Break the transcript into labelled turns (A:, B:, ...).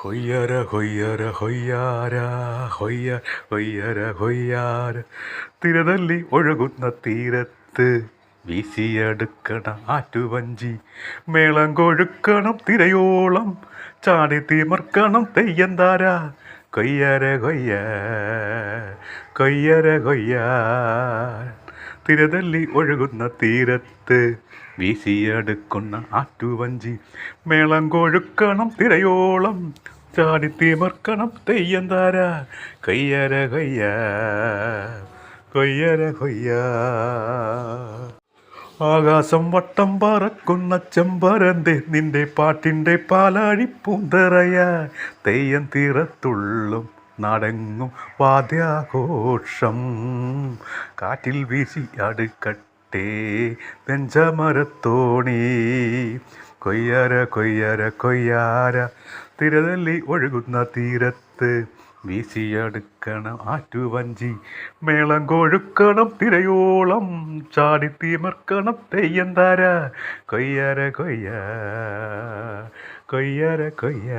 A: ഹൊയ്യര ഹൊയ്യര ഹൊയ്യാര Hoia ഹൊയ്യര ഹൊയ്യാര തിരതല്ലി ഒഴുകുന്ന തീരത്ത് വീശിയെടുക്കണ ആറ്റുവഞ്ചി മേളം കൊഴുക്കണം തിരയോളം ചാടി തിമർക്കണം തെയ്യന്താര കൊയ്യര കൊയ്യ കൊയ്യര കൊയ്യ തിരതല്ലി ഒഴുകുന്ന തീരത്ത് വീശിയെടുക്കുന്ന ആറ്റുവഞ്ചി മേളം കൊഴുക്കണം തിരയോളം ചാടി തിമർക്കണം തെയ്യന്താര കൊയ്യര കൊയ്യ കൊയ്യര കൊയ്യ ആകാശം വട്ടം പറക്കുന്ന ചെമ്പരന്തേ നിന്റെ പാട്ടിൻ്റെ പാലാഴി പൂന്തറയ തെയ്യം തീരത്തുള്ളും നടങ്ങും വാദ്യാഘോഷം കാറ്റിൽ വീശി അടുക്കട്ടെ നെഞ്ചമരത്തോണി കൊയ്യര കൊയ്യര കൊയ്യാര തിരതല്ലി ഒഴുകുന്ന തീരത്ത് വീശിയെടുക്കണം ആറ്റുവഞ്ചി മേളം കൊഴുക്കണം തിരയോളം ചാടി തിമർക്കണം തെയ്യന്താര കൊയ്യര കൊയ്യ കൊയ്യര കൊയ്യ.